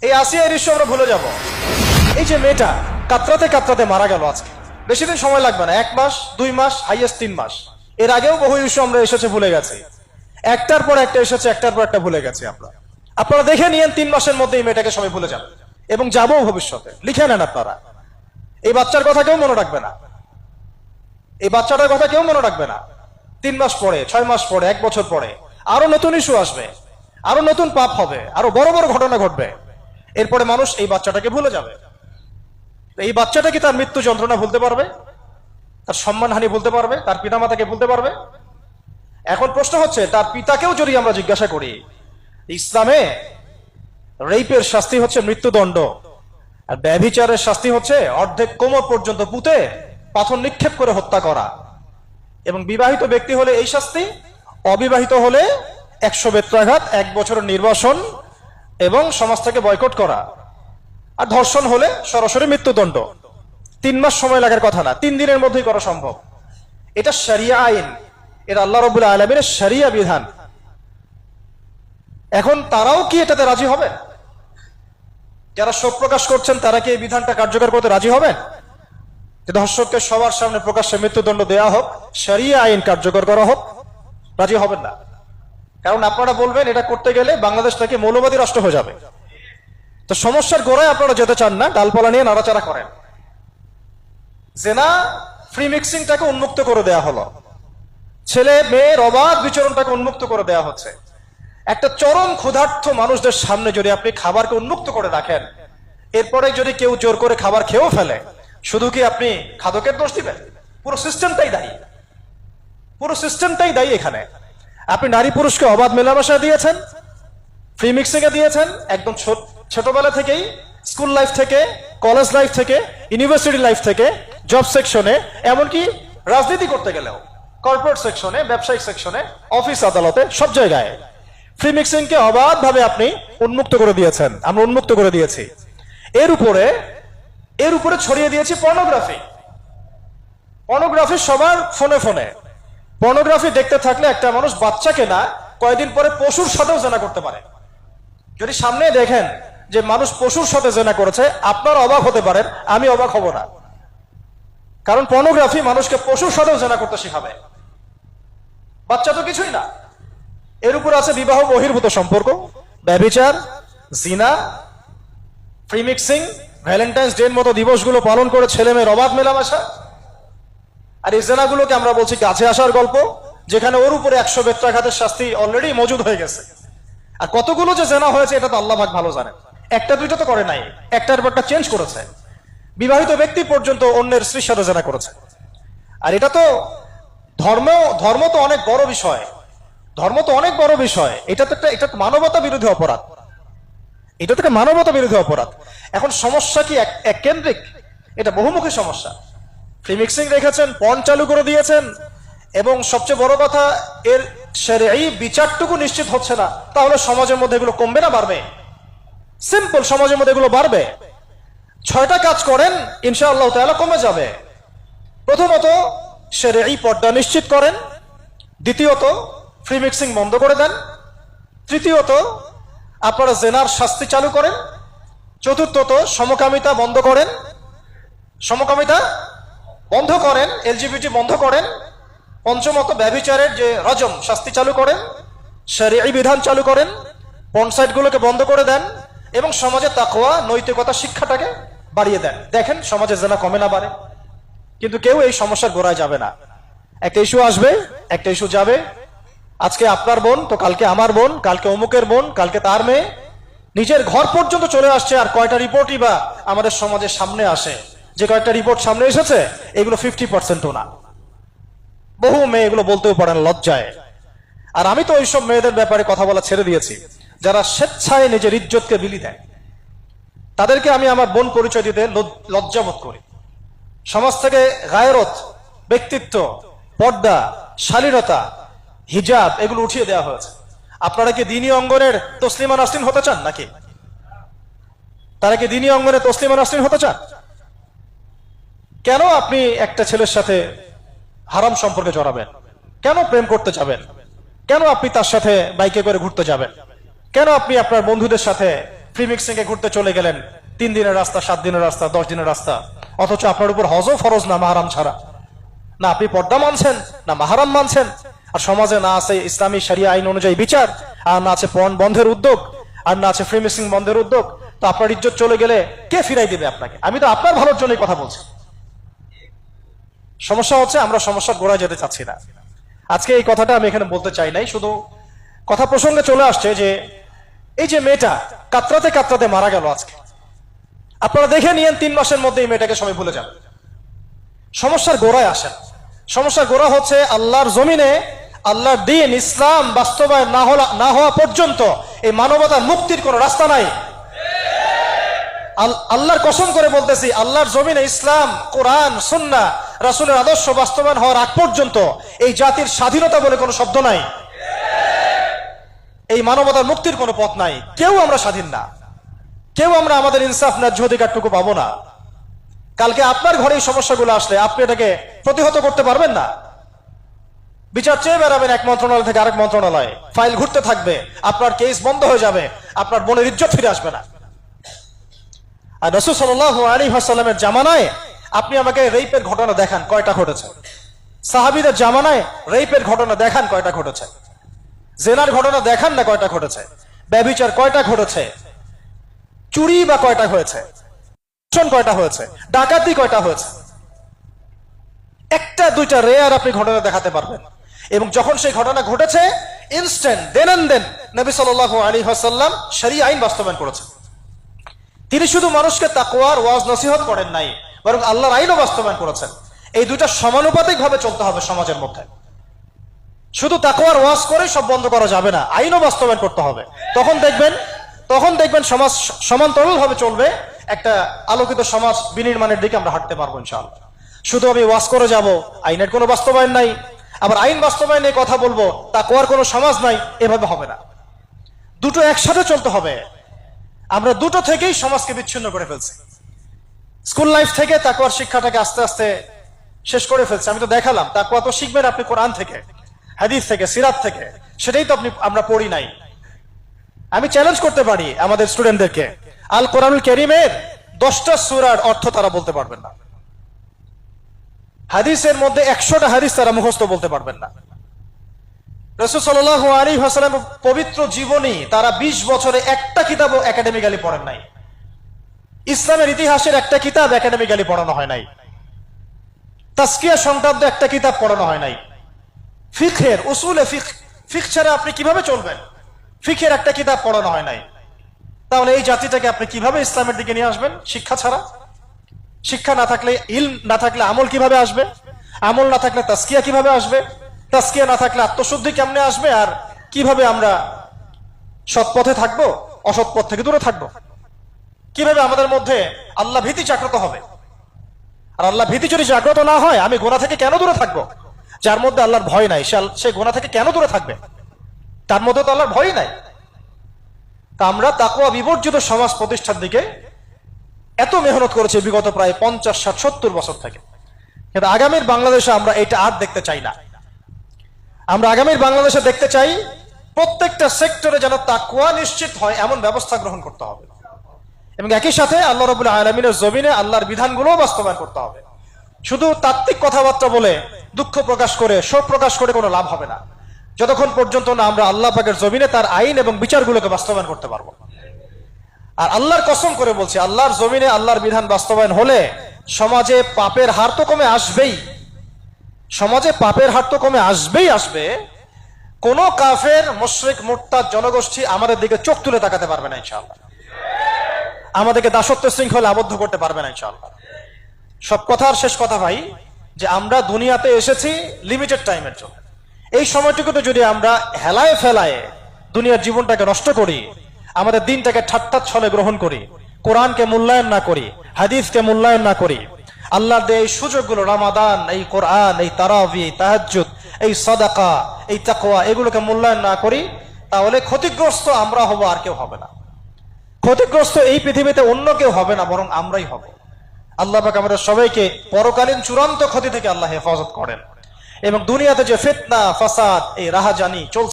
এই আসিয়া দৃশ্য আমরা ভুলে যাব। এই যে মেয়েটা কাতরাতে কাতরাতে মারা গেল আজকে, বেশি দিন সময় লাগবে না, 1 মাস 2 মাস হাইয়েস্ট 3 মাস। এর আগেও বহু ইস্যু আমরা এসেছে ভুলে গেছি, একটার পর একটা এসেছে, একটার পর একটা ভুলে গেছি আমরা। আপনারা দেখে নিয়েন 3 মাসের মধ্যে এই মেয়েটাকে সবাই ভুলে যাবে এবং যাবো ভবিষ্যতে। লিখে নেন আপনারা, এই বাচ্চার কথা কেউ মনে রাখবে না, এই বাচ্চাটার কথা কেউ মনে রাখবে না। 3 মাস পরে, 6 মাস পরে, 1 বছর পরে আরো নতুন ইস্যু আসবে, আরো নতুন পাপ হবে, আরো বড় বড় ঘটনা ঘটবে। এরপরে মানুষ এই বাচ্চাটাকে ভুলে যাবে। এই বাচ্চাটা কি তার মৃত্যু যন্ত্রণা ভুলতে পারবে? তার সম্মানহানি ভুলতে পারবে? তার পিতামাতাকে ভুলতে পারবে? এখন প্রশ্ন হচ্ছে, তার পিতাকেও যদি আমরা জিজ্ঞাসা করি, ইসলামে রেপের শাস্তি হচ্ছে মৃত্যুদণ্ড, আর ব্যভিচারের শাস্তি হচ্ছে অর্ধেক কোমর পর্যন্ত পুঁতে পাথর নিক্ষেপ করে হত্যা করা। এবং বিবাহিত ব্যক্তি হলে এই শাস্তি, অবিবাহিত হলে 100 বেত্রাঘাত, 1 বছরের নির্বাসন এবং সমাজ থেকে বয়কট করা, আর ধর্ষণ হলে সরাসরি মৃত্যুদণ্ড। 3 মাস সময় লাগার কথা না, 3 দিনের মধ্যেই করা সম্ভব। এটা শরিয়া আইন, এটা আল্লাহ রাব্বুল আলামিনের শরিয়া বিধান। এখন তারাও কি এটাতে রাজি হবে? যারা শোক প্রকাশ করছেন তারা কি এই বিধানটা কার্যকর করতে রাজি হবেন? যে ধর্ষককে সবার সামনে প্রকাশ্যে মৃত্যুদণ্ড দেওয়া হোক, শরিয়া আইন কার্যকর করা হোক? রাজি হবেন না। কারণ আপনারা বলবেন এটা করতে গেলে বাংলাদেশ থেকে মৌলবাদী রাষ্ট্র হয়ে যাবে। তো সমস্যার গোড়ায় আপনারা যেতে চান না, ডালপালা নিয়ে নাড়াচাড়া করেন। জেনা ফ্রি মিক্সিংটাকে উন্মুক্ত করে দেয়া হলো, ছেলে মেয়ের অবাধ বিচরণটাকে উন্মুক্ত করে দেয়া হচ্ছে। একটা চরম ক্ষুধার্ত মানুষদের সামনে যদি আপনি খাবারকে উন্মুক্ত করে রাখেন, এরপরে যদি কেউ জোর করে খাবার খেয়েও ফেলে, শুধু কি আপনি খাদকের দোষ দিবেন? পুরো সিস্টেমটাই দায়ী, পুরো সিস্টেমটাই দায়ী। এখানে আপনি নারী পুরুষকে অবাধ মেলামেশা দিয়েছেন, ফ্রি মিক্সিং এ দিয়েছেন, একদম ছোটবেলা থেকেই, স্কুল লাইফ থেকে, কলেজ লাইফ থেকে, ইউনিভার্সিটি লাইফ থেকে, জব সেকশনে, এমনকি রাজনীতি করতে গেলেও কর্পোরেট সেকশনে, ব্যবসায়িক সেকশনে, অফিস আদালতে, সব জায়গায় ফ্রি মিক্সিং কে অবাধ ভাবে আপনি উন্মুক্ত করে দিয়েছেন, আমরা উন্মুক্ত করে দিয়েছি। এর উপরে ছড়িয়ে দিয়েছি পর্নোগ্রাফি। পর্নোগ্রাফি সবার ফোনে ফোনে। পর্নোগ্রাফি দেখতে থাকলে একটা মানুষ বাচ্চাকে না, কয়েকদিন পরে পশুর সাথেও জেনা করতে পারে। যদি সামনে দেখেন যে মানুষ পশুর সাথে জেনা করেছে, আপনারা অবাক হতে পারেন, আমি অবাক হব না। কারণ পর্নোগ্রাফি মানুষকে পশুর সাথেও জেনা করতে শেখাবে। বাচ্চা তো কিছুই না। এর উপর আছে বিবাহ বহির্ভূত সম্পর্ক, ব্যভিচার, জিনা, ফ্রি মিক্সিং, ভ্যালেন্টাইন্স ডে এর মতো দিবসগুলো পালন করে ছেলে মেয়ের অবাধ মেলামেশা। আর এই জেনাগুলোকে আমরা বলছি কাছে আসার গল্প, যেখানে ওর উপরে 100 বেত্রাঘাতের শাস্তি অলরেডি মজুদ হয়ে গেছে। আর কতগুলো যে জেনা হয়েছে এটা তো আল্লাহ পাক ভালো জানেন। একটা দুইটা তো করে নাই, একটার পর একটা চেঞ্জ করেছে। বিবাহিত ব্যক্তি পর্যন্ত অন্যের স্ত্রীর সাথে জেনা করেছে। আর এটা তো ধর্ম তো অনেক বড় বিষয়, ধর্ম তো অনেক বড় বিষয়। এটা তো মানবতা বিরোধী অপরাধ, এটা থেকে মানবতা বিরোধী অপরাধ। এখন সমস্যা কি এক কেন্দ্রিক? এটা বহুমুখী সমস্যা। ফ্রি মিক্সিং রেখেছেন, পর্ন চালু করে দিয়েছেন, এবং সবচেয়ে বড় কথা, এর শরঈ বিচারটুকু নিশ্চিত হচ্ছে না। তাহলে সমাজের মধ্যে এগুলো কমবে না বাড়বে? সিম্পল, সমাজের মধ্যে এগুলো বাড়বে। 6টা কাজ করেন, ইনশাআল্লাহ তাআলা কমে যাবে। প্রথমত শরঈ পর্দা নিশ্চিত করেন, দ্বিতীয়ত ফ্রি মিক্সিং বন্ধ করে দেন, তৃতীয়ত আপনারা জেনার শাস্তি চালু করেন, চতুর্থত সমকামিতা বন্ধ করেন, এলজিবিটি বন্ধ করেন, পঞ্চমত ব্যভিচারের যে রজম শাস্তি চালু করেন, শরঈ বিধান চালু করেন, পর্নসাইটগুলোকে বন্ধ করে দেন, এবং সমাজে তাকওয়া নৈতিকতা শিক্ষাটাকে বাড়িয়ে দেন। দেখেন সমাজে জেনা কমে না বাড়ে। কিন্তু কেউ এই সমস্যার গোড়ায় যাবে না। একটা ইস্যু আসবে, একটা ইস্যু যাবে। আজকে আপনার বোন তো কালকে আমার বোন, কালকে অমুকের বোন, কালকে তার মেয়ে, নিজের ঘর পর্যন্ত চলে আসছে। আর কয়টা রিপোর্টই বা আমাদের সমাজের সামনে আসে? যে কয়েকটা রিপোর্ট সামনে এসেছে এগুলো 50%ও না। বহু মেয়ে এগুলো বলতেও পারেন লজ্জায়। আর আমি তো ওইসব মেয়েদের ব্যাপারে কথা বলা ছেড়ে দিয়েছি, যারা স্বেচ্ছায় নিজের ইজ্জতকে বিলি দেয়। তাদেরকে আমি আমার বোন পরিচয় দিতে লজ্জাবোধ করি। সমাজ থেকে গায়রত, ব্যক্তিত্ব, পর্দা, শালীনতা, হিজাব এগুলো উঠিয়ে দেওয়া হয়েছে। আপনারা কি দ্বীনি অঙ্গনের তসলিমা নাসরিন হতে চান নাকি? তারা কি দ্বীনি অঙ্গনে তসলিমা নাসরিন হতে চান? কেন আপনি একটা ছেলের সাথে হারাম সম্পর্কে জড়াবেন? কেন প্রেম করতে যাবেন? কেন আপনি তার সাথে বাইকে করে ঘুরতে যাবেন? কেন আপনি আপনার বন্ধুদের সাথে ফ্রি মিক্সিং এ ঘুরতে চলে গেলেন, 3 দিনের রাস্তা, 7 দিনের রাস্তা, 10 দিনের রাস্তা, অথচ আপনার উপর হজও ফরজ না মাহারাম ছাড়া। না আপনি পর্দা মানছেন, না মাহারাম মানছেন, আর সমাজে না আছে ইসলামী শরিয়া আইন অনুযায়ী বিচার, আর না আছে পণ বন্ধের উদ্যোগ, আর না আছে ফ্রি মিক্সিং বন্ধের উদ্যোগ। তো আপনার ইজ্জত চলে গেলে কে ফিরাই দিবে আপনাকে? আমি তো আপনার ভালোর জন্যই কথা বলছি। সমস্যা হচ্ছে আমরা সমস্যার গোড়ায় যেতে চাচ্ছি না। আজকে এই কথাটা আমি এখানে বলতে চাই নাই, শুধু কথা প্রসঙ্গে চলে আসছে যে এই যে মেয়েটা কাতরাতে কাতরাতে মারা গেল আজকে, আপনারা দেখে নিয়েন 3 মাসের মধ্যে এই মেয়েটাকে সবাই ভুলে যাবে। সমস্যার গোড়ায় আসেন। সমস্যার গোড়া হচ্ছে আল্লাহর জমিনে আল্লাহর দ্বীন ইসলাম বাস্তবায়ন না হওয়া পর্যন্ত এই মানবতার মুক্তির কোনো রাস্তা নাই। আল্লাহর কসম করে বলতেছি, আল্লাহর জমিনে ইসলাম, কোরআন, সুন্নাহ, রাসূলের আদর্শ বাস্তবায়ন হওয়ার আগ পর্যন্ত এই জাতির স্বাধীনতা বলে কোনো শব্দ নাই, এই মানবতার মুক্তির কোনো পথ নাই। কেউ আমরা স্বাধীন না, কেউ আমরা আমাদের ইনসাফ ন্যায্য অধিকারটুকু পাবো না। কালকে আপনার ঘরে এই সমস্যাগুলো আসলে আপনি এটাকে প্রতিহত করতে পারবেন না। বিচার চেয়ে বেড়াবেন এক মন্ত্রণালয় থেকে আরেক মন্ত্রণালয়ে, ফাইল ঘুরতে থাকবে, আপনার কেস বন্ধ হয়ে যাবে, আপনার বোনের ইজ্জত ফিরে আসবে না। আর রাসূল সাল্লাল্লাহু আলাইহি ওয়াসাল্লামের জামানায় আপনি আমাকে রেপের ঘটনা দেখান কয়টা ঘটেছে? সাহাবীদের জামানায় রেপের ঘটনা দেখান কয়টা ঘটেছে? জেনার ঘটনা দেখান না কয়টা ঘটেছে? ব্যভিচার কয়টা ঘটেছে? চুরি বা কয়টা হয়েছে? কয়টা হয়েছে? ডাকাতি কয়টা হয়েছে? একটা দুইটা রেয়ার আপনি ঘটনা দেখাতে পারবেন। এবং যখন সেই ঘটনা ঘটেছে ইনস্ট্যান্ট দেন এন্ড দেন নবী সাল্লাল্লাহু আলাইহি ওয়াসাল্লাম শরীয়ত আইন বাস্তবায়ন করেছেন। তিনি শুধু মানুষকে তাকওয়ার ওয়াজ নসিহত করেন নাই, বরং আল্লাহর আইনও বাস্তবায়ন করেছেন। এই দুইটা সমানুপাতিক ভাবে চলতে হবে সমাজের মধ্যে। শুধু তাকওয়ার ওয়াজ করে সব বন্ধ করা যাবে না, আইনও বাস্তবায়ন করতে হবে। তখন দেখবেন সমাজ সমান্তরাল ভাবে চলবে, একটা আলোকিত সমাজ বিনির্মাণের দিকে আমরা হাঁটতে পারবো ইনশাআল্লাহ। শুধু আমি ওয়াজ করে যাব, আইনের কোনো বাস্তবায়ন নাই, আবার আইন বাস্তবায়নের কথা বলবো, তাকওয়ার কোনো সমাজ নাই, এভাবে হবে না। দুটো একসাথে চলতে হবে। আমরা দুটো থেকেই সমাজকে বিচ্ছিন্ন করে ফেলছি। স্কুল লাইফ থেকে তাকওয়ার শিক্ষাটাকে আস্তে আস্তে শেষ করে ফেলছি। আমি তো দেখালাম তাকওয়া তো শিখবেন আপনি কোরআন থেকে, হাদিস থেকে, সিরাত থেকে, সেটাই তো আমরা পড়ি নাই। আমি চ্যালেঞ্জ করতে পারি আমাদের স্টুডেন্টদেরকে, আল কোরআনুল কারীমের 10টা সূরার অর্থ তারা বলতে পারবেন না, হাদিসের মধ্যে 100টা হাদিস তারা মুখস্থ বলতে পারবেন না। রাসূল সাল্লাল্লাহু আলাইহি ওয়াসাল্লামের পবিত্র জীবনী তারা 20 বছরে একটা কিতাবও একাডেমিক্যালি পড়েন নাই। ইসলামের ইতিহাসের একটা কিতাব একাডেমিক্যালি পড়ানো হয় নাই। তাজকিয়া সংক্রান্ত একটা কিতাব পড়ানো হয় নাই। ফিকহের উসুলে ফিকহ ছাড়া আপনি কিভাবে চলবেন? ফিকহের একটা কিতাব পড়ানো হয় নাই। তাহলে এই জাতিটাকে আপনি কিভাবে ইসলামের দিকে নিয়ে আসবেন? শিক্ষা ছাড়া। শিক্ষা না থাকলে, ইলম না থাকলে আমল কিভাবে আসবে? আমল না থাকলে তাজকিয়া কিভাবে আসবে? তাজকিয়া না থাকলে আত্মশুদ্ধি কেমনে আসবে? আর কিভাবে আমরা সৎ পথে থাকবো, অসৎ পথ থেকে দূরে থাকবো? কিভাবে আমাদের মধ্যে আল্লাহ ভীতি জাগ্রত হবে? আর আল্লাহ ভীতি যদি জাগ্রত না হয়, আমি গুনাহ থেকে কেন দূরে থাকবো? যার মধ্যে আল্লাহর ভয় নাই সে গুনাহ থেকে কেন দূরে থাকবে? তার মধ্যে তো আল্লাহর ভয় নাই। তা আমরা তাকওয়া বিবর্জিত সমাজ প্রতিষ্ঠার দিকে এত মেহনত করেছি বিগত প্রায় 50, 60, 70 বছর থেকে। কিন্তু আগামীর বাংলাদেশে আমরা এটা আর দেখতে চাই না। আমরা আগামীর বাংলাদেশে দেখতে চাই প্রত্যেকটা সেক্টরে যেন তাকওয়া নিশ্চিত হয় এমন ব্যবস্থা গ্রহণ করতে হবে, এবং একই সাথে আল্লাহ রাব্বুল আলামিনের জমিনে আল্লাহর বিধানগুলোও বাস্তবায়ন করতে হবে। শুধু তাত্ত্বিক কথাবার্তা বলে, দুঃখ প্রকাশ করে, শোক প্রকাশ করে কোনো লাভ হবে না, যতক্ষণ পর্যন্ত না আমরা আল্লাহ পাকের জমিনে তার আইন এবং বিচারগুলোকে বাস্তবায়ন করতে পারবো। আর আল্লাহর কসম করে বলছি, আল্লাহর জমিনে আল্লাহর বিধান বাস্তবায়ন হলে সমাজে পাপের হার তো কমে আসবেই। সমাজে পাপের হার তো কমে আসবে। কোন কাফের, মুশরিক, মুরতাদ জনগোষ্ঠী আমাদের দিকে চোখ তুলে তাকাতে পারবে না ইনশাআল্লাহ। আমাদেরকে দাসত্ব শৃঙ্খলে আবদ্ধ করতে পারবে না ইনশাআল্লাহ। সব কথার শেষ কথা ভাই, যে আমরা দুনিয়াতে এসেছি লিমিটেড টাইমের জন্য। এই সময়টুকুতে যদি আমরা হেলায় ফেলায় দুনিয়ার জীবনটাকে নষ্ট করি, আমাদের দিনটাকে ঠাট্টা ছলে গ্রহণ করি, কোরআনকে মূল্যায়ন না করি, হাদিসকে মূল্যায়ন না করি, আল্লাহর দেয় এই সুযোগগুলো, রমাদান, এই কোরআন, এই তারাবি, এই তাহাজ্জুদ, এই সাদাকা, এই তাকওয়া, এগুলোকে মূল্যায়ন না করি, তাহলে ক্ষতিগ্রস্ত আমরা হব, আর কেউ হবে না। ক্ষতিগ্রস্ত এই পৃথিবীতে অন্য কেউ হবে না, বরং আমরাই হব। আল্লাহ পাক আমাদের সবাইকে পরকালীন চূড়ান্ত ক্ষতি থেকে আল্লাহ হেফাজত করেন, এবং দুনিয়াতে যে ফিতনা, ফাসাদ, এই রাহাজানি চলছে